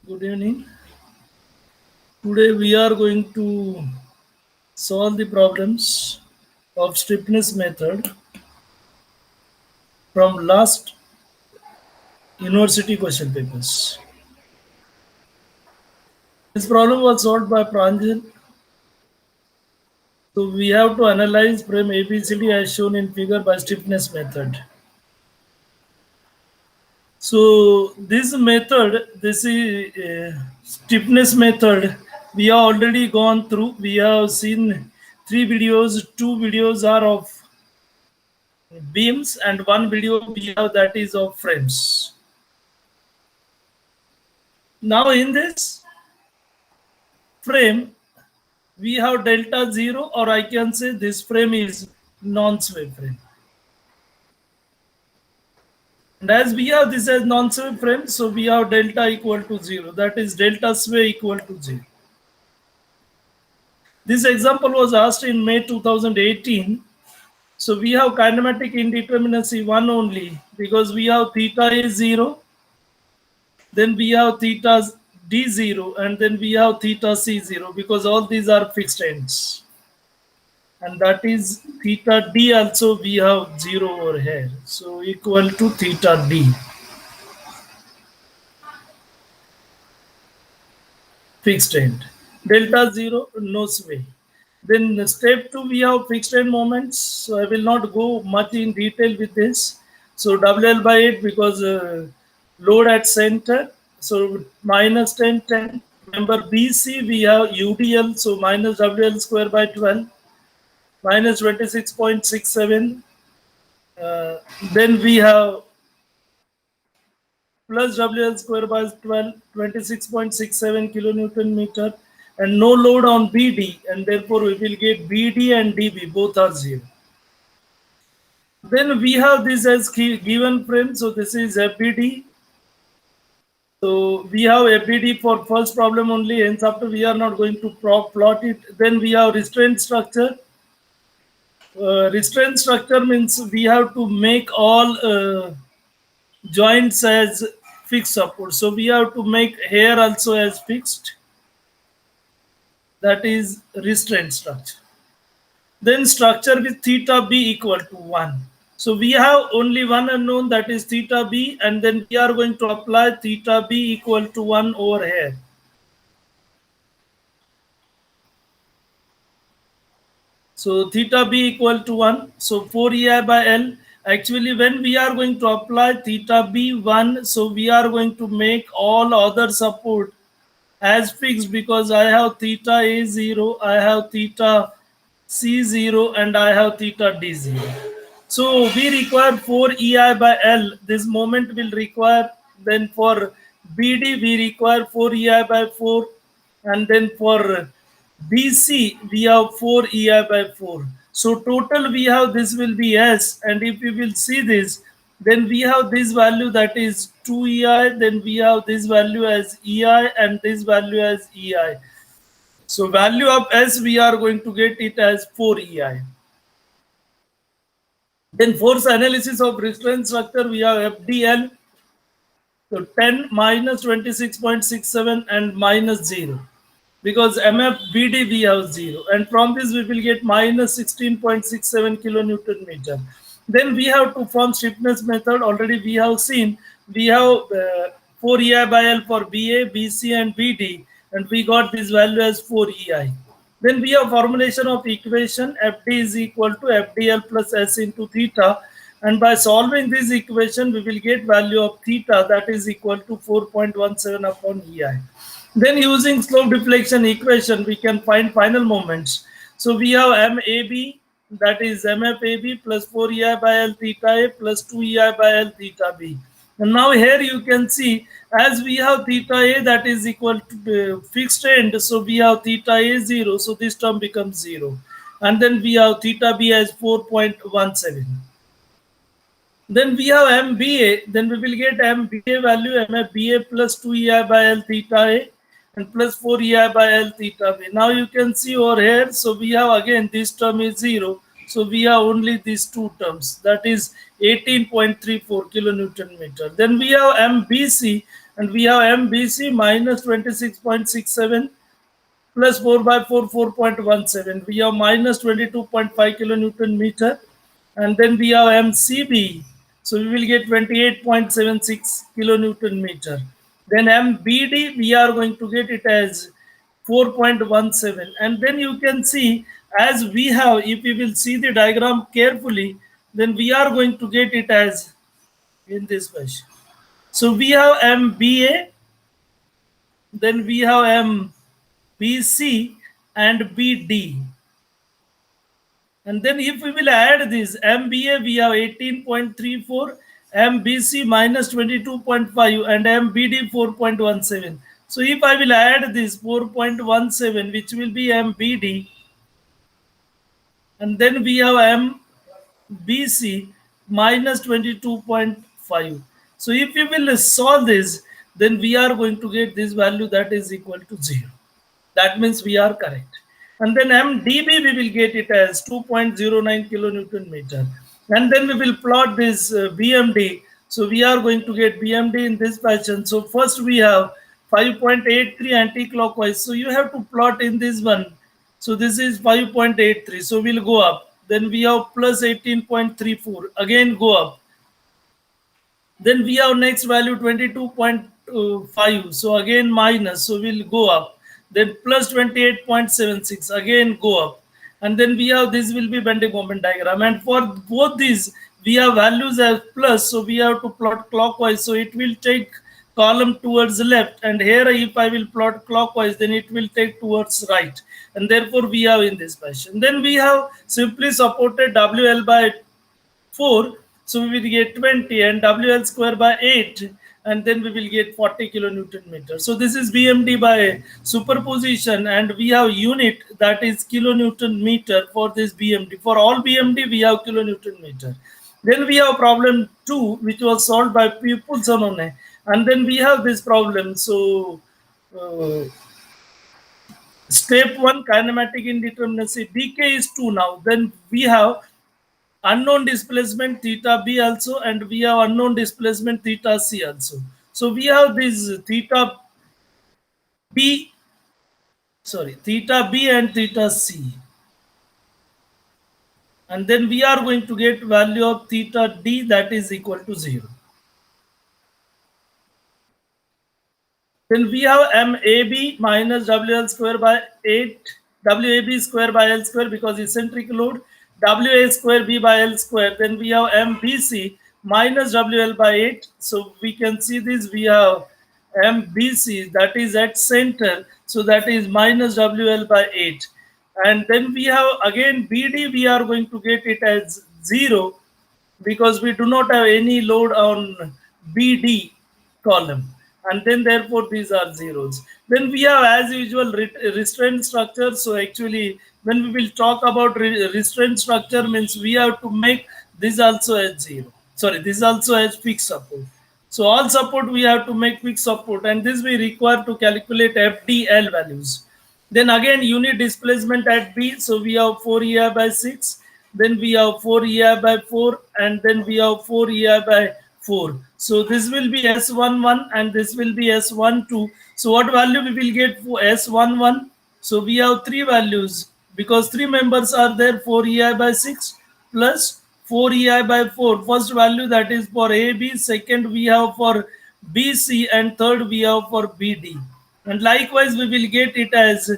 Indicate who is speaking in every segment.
Speaker 1: Good evening. Today we are going to solve the problems of stiffness method from last university question papers. This problem was solved by Pranjal. So we have to analyze frame ABCD as shown in figure by stiffness method. So this is stiffness method. We have already gone through. We have seen 3 videos. 2 videos are of beams and one video we have that is of frames. Now in this frame we have delta 0, or I can say this frame is non-sway frame. And as we have this as non-sway frame, so we have delta equal to 0, that is delta sway equal to 0. This example was asked in May 2018. So we have kinematic indeterminacy 1 only because we have theta is 0, then we have theta d0, and then we have theta c0 because all these are fixed ends. And that is theta d also we have 0 over here. So equal to theta d. Fixed end. Delta 0, no sway. Then step 2 we have fixed end moments. So I will not go much in detail with this. So WL by 8 because load at center. So minus 10, 10. Remember BC we have UDL, so minus WL square by 12, minus 26.67. Then we have plus WL square by 12, 26.67 kilonewton meter, and no load on BD, and therefore we will get BD and DB, both are 0. Then we have this as given frame, so this is FBD. So we have FBD for first problem only, hence after we are not going to plot it. Then we have restraint structure. Restraint structure means we have to make all joints as fixed support. So we have to make here also as fixed. That is restraint structure. Then structure with theta b equal to 1. So we have only one unknown, that is theta b, and then we are going to apply theta b equal to 1 over here. So theta b equal to 1. So 4ei by L. Actually, when we are going to apply theta b 1, so we are going to make all other support as fixed because I have theta a0, I have theta c0, and I have theta d0. So we require 4 ei by L. This moment will require, then for BD we require 4 ei by 4, and then for BC we have 4 ei by 4. So total we have this will be S, and if we will see this, then we have this value that is 2 ei, then we have this value as ei, and this value as ei. So value of S we are going to get it as 4 ei. Then force analysis of restraint structure, we have FDL. So 10 minus 26.67 and minus 0. Because MFBD we have 0. And from this we will get minus 16.67 kilonewton meter. Then we have to form stiffness method. Already we have seen. We have 4 EI by L for BA, BC and BD. And we got this value as 4 EI. Then we have formulation of equation FD is equal to FDL plus S into theta. And by solving this equation, we will get value of theta that is equal to 4.17 upon EI. Then using slope deflection equation, we can find final moments. So we have MAB, that is MFAB plus 4 EI by L theta A plus 2 EI by L theta B. And now here you can see, as we have theta A that is equal to fixed end, so we have theta A 0, so this term becomes 0. And then we have theta B as 4.17. Then we have MBA, then we will get MBA value, MFBA plus 2 EI by L theta A and plus 4 EI by L theta B. Now you can see over here, so we have again this term is 0, So we have only these two terms, that is 18.34 kilonewton meter. Then we have MBC, and we have MBC minus 26.67 plus 4 by 4, 4.17. We have minus 22.5 kilonewton meter. And then we have MCB. So we will get 28.76 kilonewton meter. Then MBD, we are going to get it as 4.17. And then you can see, as we have, if we will see the diagram carefully, then we are going to get it as in this fashion. So we have MBA, then we have MBC and BD. And then if we will add this MBA, we have 18.34, MBC minus 22.5, and MBD 4.17. So if I will add this 4.17, which will be MBD, and then we have MBC minus 22.5. So if you will solve this, then we are going to get this value that is equal to 0. That means we are correct. And then MDB, we will get it as 2.09 kilonewton meter. And then we will plot this BMD. So we are going to get BMD in this fashion. So first we have 5.83 anti-clockwise. So you have to plot in this one. So this is 5.83. So we'll go up. Then we have plus 18.34. Again go up. Then we have next value 22.5. So again minus. So we'll go up. Then plus 28.76. Again go up. And then we have this will be bending moment diagram. And for both these, we have values as plus. So we have to plot clockwise. So it will take column towards the left. And here if I will plot clockwise, then it will take towards right. And therefore we have in this fashion. Then we have simply supported WL by 4. So we will get 20 and WL square by 8. And then we will get 40 kilonewton meter. So this is BMD by superposition, and we have unit that is kilonewton meter for this BMD. For all BMD, we have kilonewton meter. Then we have problem 2, which was solved by Pupulsanone. And then we have this problem. So step 1, kinematic indeterminacy. dk is 2 now. Then we have unknown displacement theta b also, and we have unknown displacement theta c also. So we have this theta b and theta c, and then we are going to get value of theta d that is equal to 0. Then we have MAB minus WL square by 8, WAB square by L square because eccentric load, WA square B by L square. Then we have MBC minus WL by 8. So we can see this, we have MBC that is at center. So that is minus WL by 8. And then we have again BD, we are going to get it as 0 because we do not have any load on BD column. And then therefore these are zeros. Then we have as usual restraint structure. So actually when we will talk about restraint structure means we have to make this also as 0. Sorry, this also as fixed support. So all support we have to make fixed support, and this we require to calculate FDL values. Then again unit displacement at B. So we have 4 EI by 6. Then we have 4 EI by 4, and then we have 4 EI by 4. So this will be S11 and this will be S12. So what value we will get for S11? So we have 3 values because 3 members are there, 4 EI by 6 plus 4 EI by 4. First value that is for AB, second we have for BC, and third we have for BD. And likewise we will get it as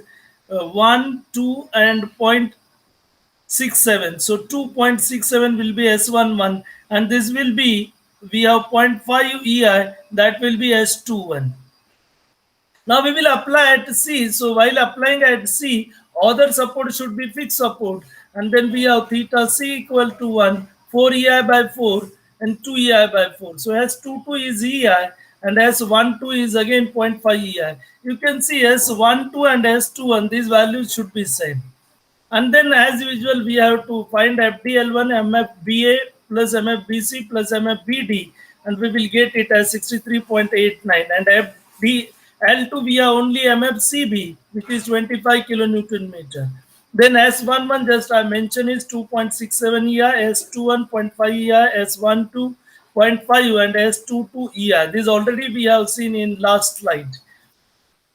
Speaker 1: 1, 2 and 0.67. So 2.67 will be S11, and this will be, we have 0.5 EI, that will be S21. Now we will apply at C. So while applying at C, other support should be fixed support. And then we have theta C equal to 1, 4 EI by 4 and 2 EI by 4. So S22 is EI and S12 is again 0.5 EI. You can see S12 and S21, these values should be same. And then as usual, we have to find FDL1, MFBA plus MFBC plus MFBD, and we will get it as 63.89. And FDL2, we have only MFCB, which is 25 kilonewton meter. Then S11 just I mentioned is 2.67 EI, S21 0.5 EI, S12 0.5 and S22 EI. This already we have seen in last slide.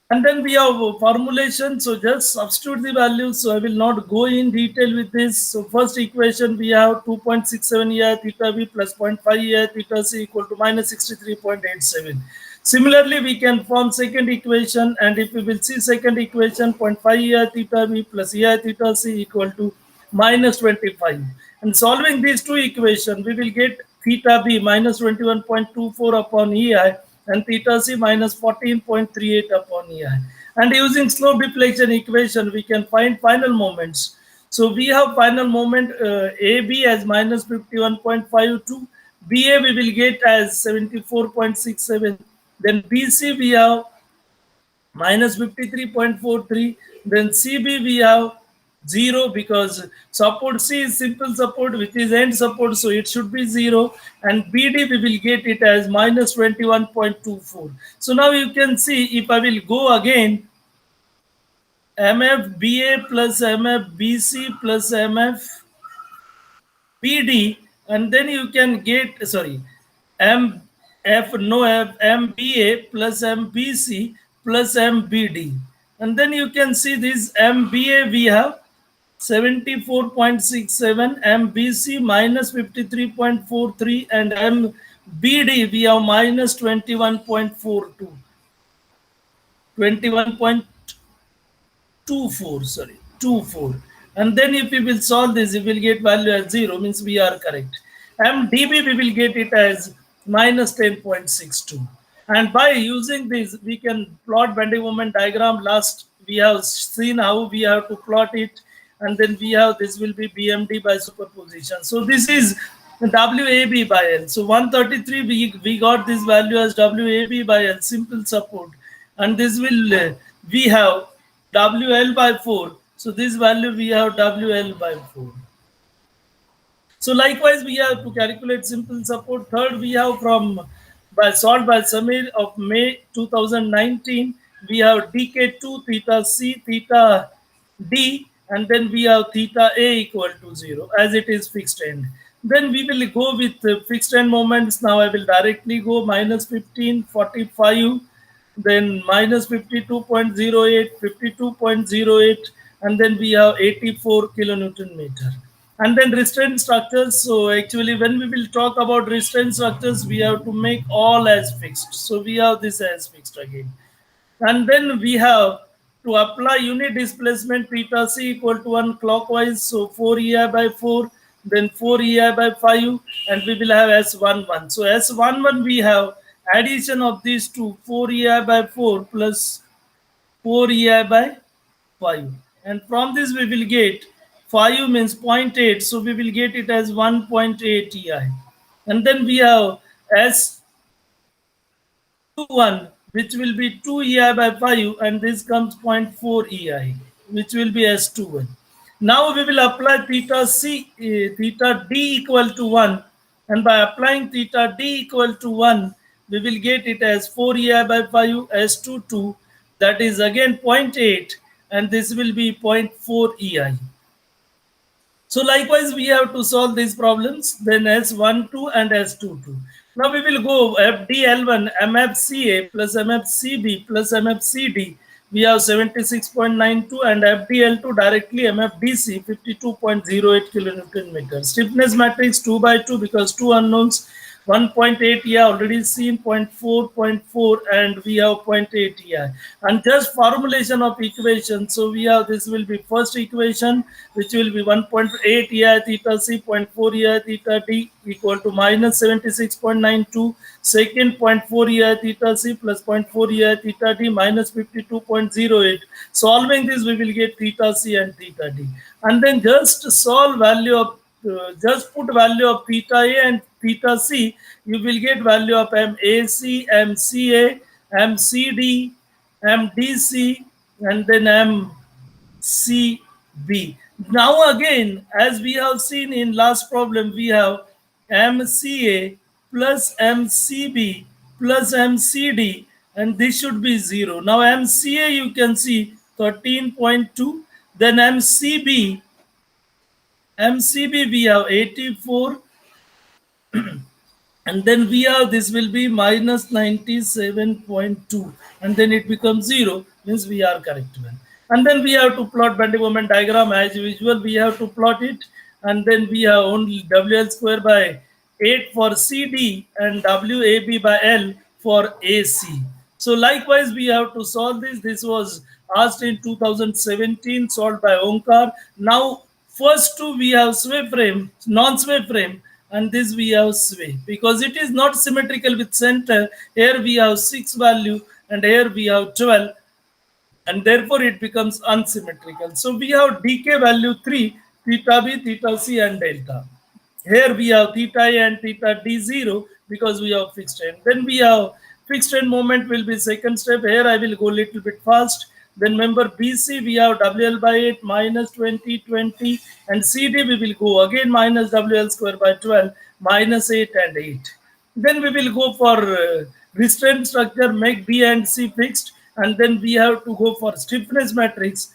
Speaker 1: And then we have formulation. So just substitute the values. So I will not go in detail with this. So first equation we have 2.67 EI theta B plus 0.5 EI theta C equal to minus 63.87. Similarly, we can form second equation, and if we will see second equation, 0.5 EI theta B plus EI theta C equal to minus 25. And solving these two equations, we will get theta B minus 21.24 upon EI and theta C minus 14.38 upon EI. And using slope deflection equation, we can find final moments. So we have final moment AB as minus 51.52, BA we will get as 74.67, then BC we have minus 53.43, then CB we have 0 because support C is simple support which is end support, so it should be 0, and BD we will get it as minus 21.24. So now you can see, if I will go again, MF BA plus MF BC plus MF BD, and then you can get, sorry, MBA plus MBC plus MBD, and then you can see this MBA we have 74.67, MBC minus 53.43, and MBD we have minus 21.42, 21.24, sorry, 24. And then if we will solve this, we will get value as 0, means we are correct. MDB we will get it as minus 10.62. And by using this, we can plot bending moment diagram. Last we have seen how we have to plot it, and then we have this will be BMD by superposition. So this is WAB by L. So 133 we got this value as WAB by L, simple support, and this will we have WL by 4. So this value we have WL by 4. So likewise, we have to calculate simple support. Third, we have from solved by Samir of May 2019. We have DK2 theta C theta D, and then we have theta A equal to 0 as it is fixed end. Then we will go with fixed end moments. Now I will directly go minus 15, 45, then minus 52.08, 52.08, and then we have 84 kilonewton meter. And then restraint structures. So actually, when we will talk about restraint structures, we have to make all as fixed. So we have this as fixed again. And then we have to apply unit displacement theta C equal to 1 clockwise. So 4 EI by 4, then 4 EI by 5, and we will have S11. So S11 we have addition of these two, 4 EI by 4 plus 4 EI by 5. And from this we will get 5 means 0.8. So we will get it as 1.8 EI. And then we have S21, which will be 2 EI by 5, and this comes 0.4 EI, which will be S21. Now we will apply theta C, theta D equal to 1, and by applying theta D equal to 1, we will get it as 4 EI by 5 S22, that is again 0.8, and this will be 0.4 EI. So likewise, we have to solve these problems, then S12 and S22. Now we will go FDL1, MFCA plus MFCB plus MFCD. We have 76.92, and FDL2 directly MFDC 52.08 kilonewton meter. Stiffness matrix 2 by 2 because two unknowns. 1.8 EI already seen, 0.4, and we have 0.8 EI. And just formulation of equation. So we have, this will be first equation, which will be 1.8 EI theta C, 0.4 EI theta D equal to minus 76.92. Second, 0.4 EI theta C plus 0.4 EI theta D minus 52.08. Solving this, we will get theta C and theta D. And then just solve value of just put value of theta A and theta C, you will get value of MAC, MCA, MCD, MDC, and then MCB. Now again, as we have seen in last problem, we have MCA plus MCB plus MCD, and this should be 0. Now MCA you can see 13.2, Then MCB we have 84, and then we have this will be minus 97.2, and then it becomes 0, means we are correct one. And then we have to plot bending moment diagram as usual. We have to plot it, and then we have only WL square by 8 for CD and WAB by L for AC. So likewise we have to solve this. This was asked in 2017, solved by Omkar. Now first two we have sway frame, non-sway frame, and this we have sway, because it is not symmetrical with center. Here we have 6 value and here we have 12, and therefore it becomes unsymmetrical. So we have dk value 3, theta b, theta c, and delta. Here we have theta a and theta d 0 because we have fixed end. Then we have fixed end moment will be second step. Here I will go little bit fast. Then remember BC we have WL by 8 minus 20, 20, and CD we will go again minus WL square by 12 minus 8 and 8. Then we will go for restraint structure, make B and C fixed, and then we have to go for stiffness matrix.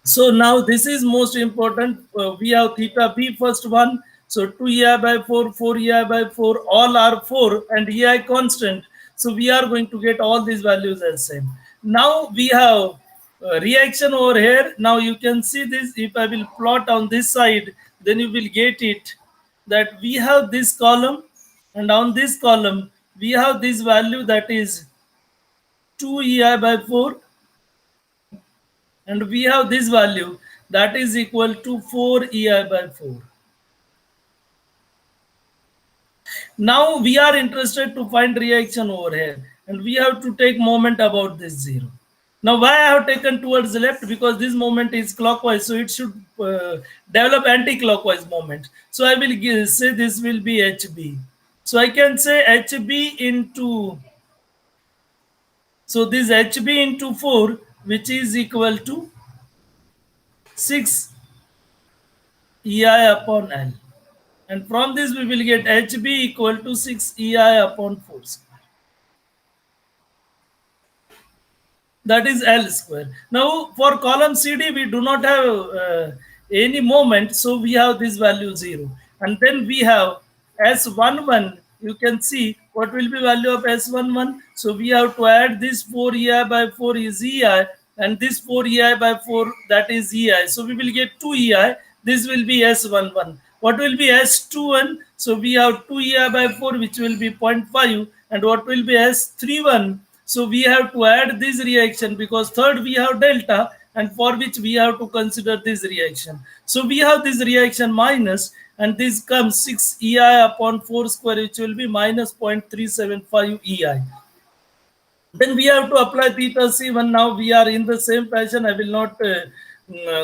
Speaker 1: So now this is most important. We have theta B first one. So 2 EI by 4, 4 EI by 4, all are 4 and EI constant. So we are going to get all these values as same. Now we have reaction over here. Now you can see this. If I will plot on this side, then you will get it that we have this column, and on this column we have this value that is 2 EI by 4, and we have this value that is equal to 4 EI by 4. Now we are interested to find reaction over here, and we have to take moment about this 0. Now why I have taken towards the left? Because this moment is clockwise, so it should develop anti-clockwise moment. So I will say this will be HB. So I can say HB into, so this HB into 4, which is equal to 6 EI upon L. And from this we will get HB equal to 6 EI upon 4 square. That is L square. Now for column CD we do not have any moment, so we have this value 0. And then we have S11. You can see what will be value of S11. So we have to add this 4 EI by 4 is EI, and this 4 EI by 4 that is EI. So we will get 2 EI. This will be S11. What will be S21? So we have 2 EI by 4, which will be 0.5. And what will be S31? So we have to add this reaction, because third we have delta, and for which we have to consider this reaction. So we have this reaction minus, and this comes 6 EI upon 4 square, which will be minus 0.375 EI. Then we have to apply theta C1. Now we are in the same fashion. I will not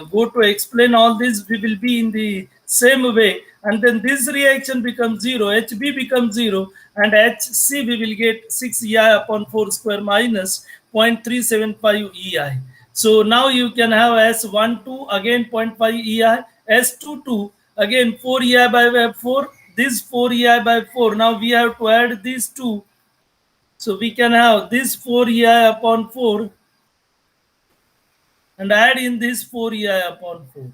Speaker 1: go to explain all this. We will be in the same way. And then this reaction becomes 0. HB becomes 0. And HC we will get 6 EI upon 4 square minus 0.375 EI. So now you can have S12 again 0.5 EI. S22 again 4 EI by 4. This 4 EI by 4. Now we have to add these two. So we can have this 4 EI upon 4 and add in this 4 EI upon 4.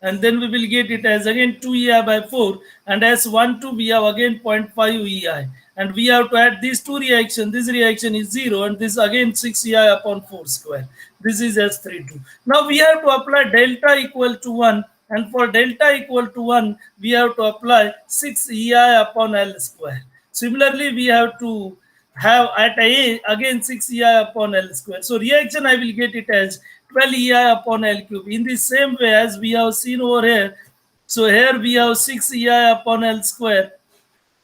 Speaker 1: And then we will get it as again 2 EI by 4, and as 1, 2 we have again 0.5 EI. And we have to add these two reactions. This reaction is 0, and this again 6 EI upon 4 square. This is S32. Now we have to apply delta equal to 1, and for delta equal to 1, we have to apply 6 EI upon L square. Similarly, we have to have at A again 6 EI upon L square. So reaction I will get it as 12 EI upon L cube. In the same way as we have seen over here. So here we have 6 EI upon L square.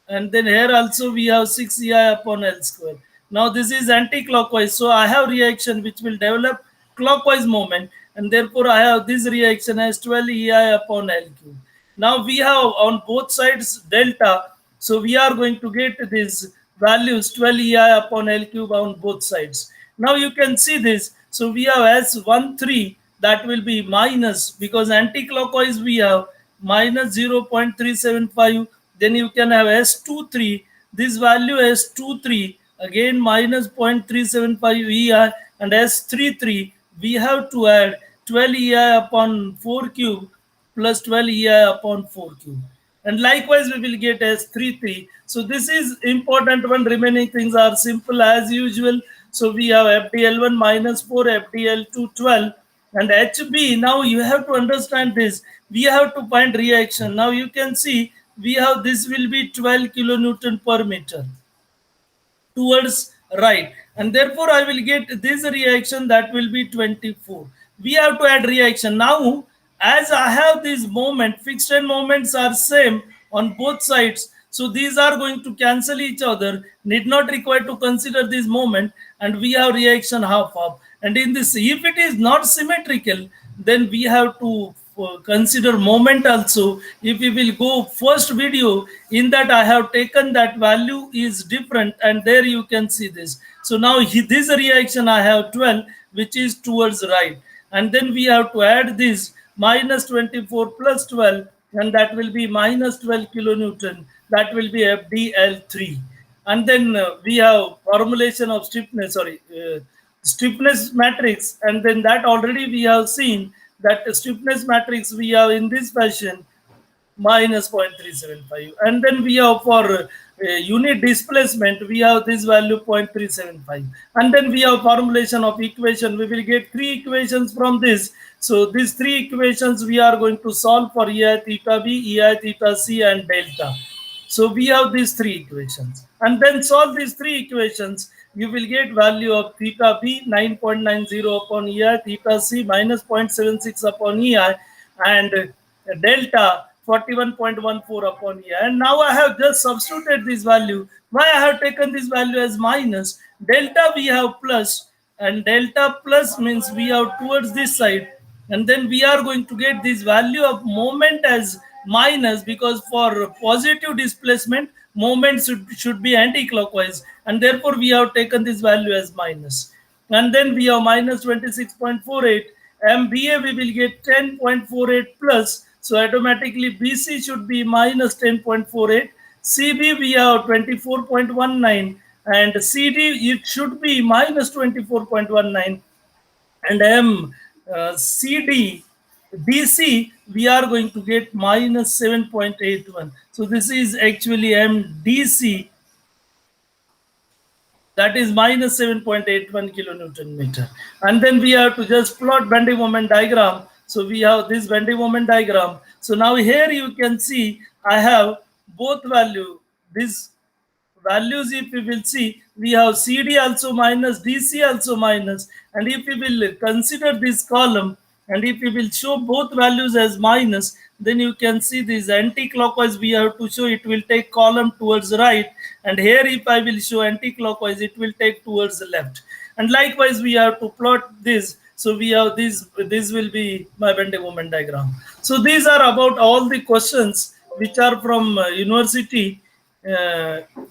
Speaker 1: And then here also we have 6 EI upon L square. Now this is anti-clockwise. So I have reaction which will develop clockwise moment. And therefore I have this reaction as 12 EI upon L cube. Now we have on both sides delta. So we are going to get these values 12 EI upon L cube on both sides. Now you can see this. So we have S13, that will be minus, because anti-clockwise we have minus 0.375. Then you can have S23, this value S23, again minus 0.375 EI, and S33, we have to add 12 EI upon 4 cube plus 12 EI upon 4 cube. And likewise, we will get as 3. So this is important when remaining things are simple as usual. So we have FDL1 minus 4, FDL2 12, and HB. Now you have to understand this. We have to find reaction. Now you can see we have this will be 12 kilonewton per meter towards right, and therefore I will get this reaction that will be 24. We have to add reaction. Now as I have this moment, fixed end moments are same on both sides, so these are going to cancel each other, need not require to consider this moment, and we have reaction half half. And in this, if it is not symmetrical, then we have to consider moment also. If we will go first video, in that I have taken that value is different, and there you can see this. So now this reaction I have 12 which is towards right, and then we have to add this minus 24 plus 12, and that will be minus 12 kilonewton, that will be FDL3. And then we have formulation of stiffness matrix, and then that already we have seen that stiffness matrix we have in this fashion minus 0.375, and then we have for unit displacement we have this value 0.375, and then we have formulation of equation. We will get 3 equations from this. So these 3 equations we are going to solve for EI theta B, EI theta C, and delta. So we have these 3 equations, and then solve these 3 equations. You will get value of theta B 9.90 upon EI, theta C minus 0.76 upon EI, and delta 41.14 upon EI. And now I have just substituted this value. Why I have taken this value as minus? Delta we have plus, and delta plus means we have towards this side, and then we are going to get this value of moment as minus, because for positive displacement moment should be anti-clockwise, and therefore we have taken this value as minus. And then we have minus 26.48. MBA we will get 10.48 plus, so automatically BC should be minus 10.48. CB we have 24.19, and CD it should be minus 24.19, and CD DC we are going to get minus 7.81. So this is actually MDC, that is minus 7.81 kilonewton meter. And then we have to just plot bending moment diagram. So we have this bending moment diagram. So now here you can see I have both value. These values, if we will see, we have CD also minus, DC also minus. And if we will consider this column, and if we will show both values as minus, then you can see this anti-clockwise we have to show, it will take column towards right, and here if I will show anti-clockwise it will take towards the left. And likewise we have to plot this. So we have this will be my bending moment diagram. So these are about all the questions which are from university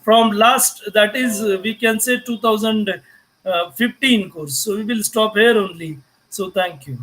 Speaker 1: from last, that is we can say 2015 course. So we will stop here only. So thank you.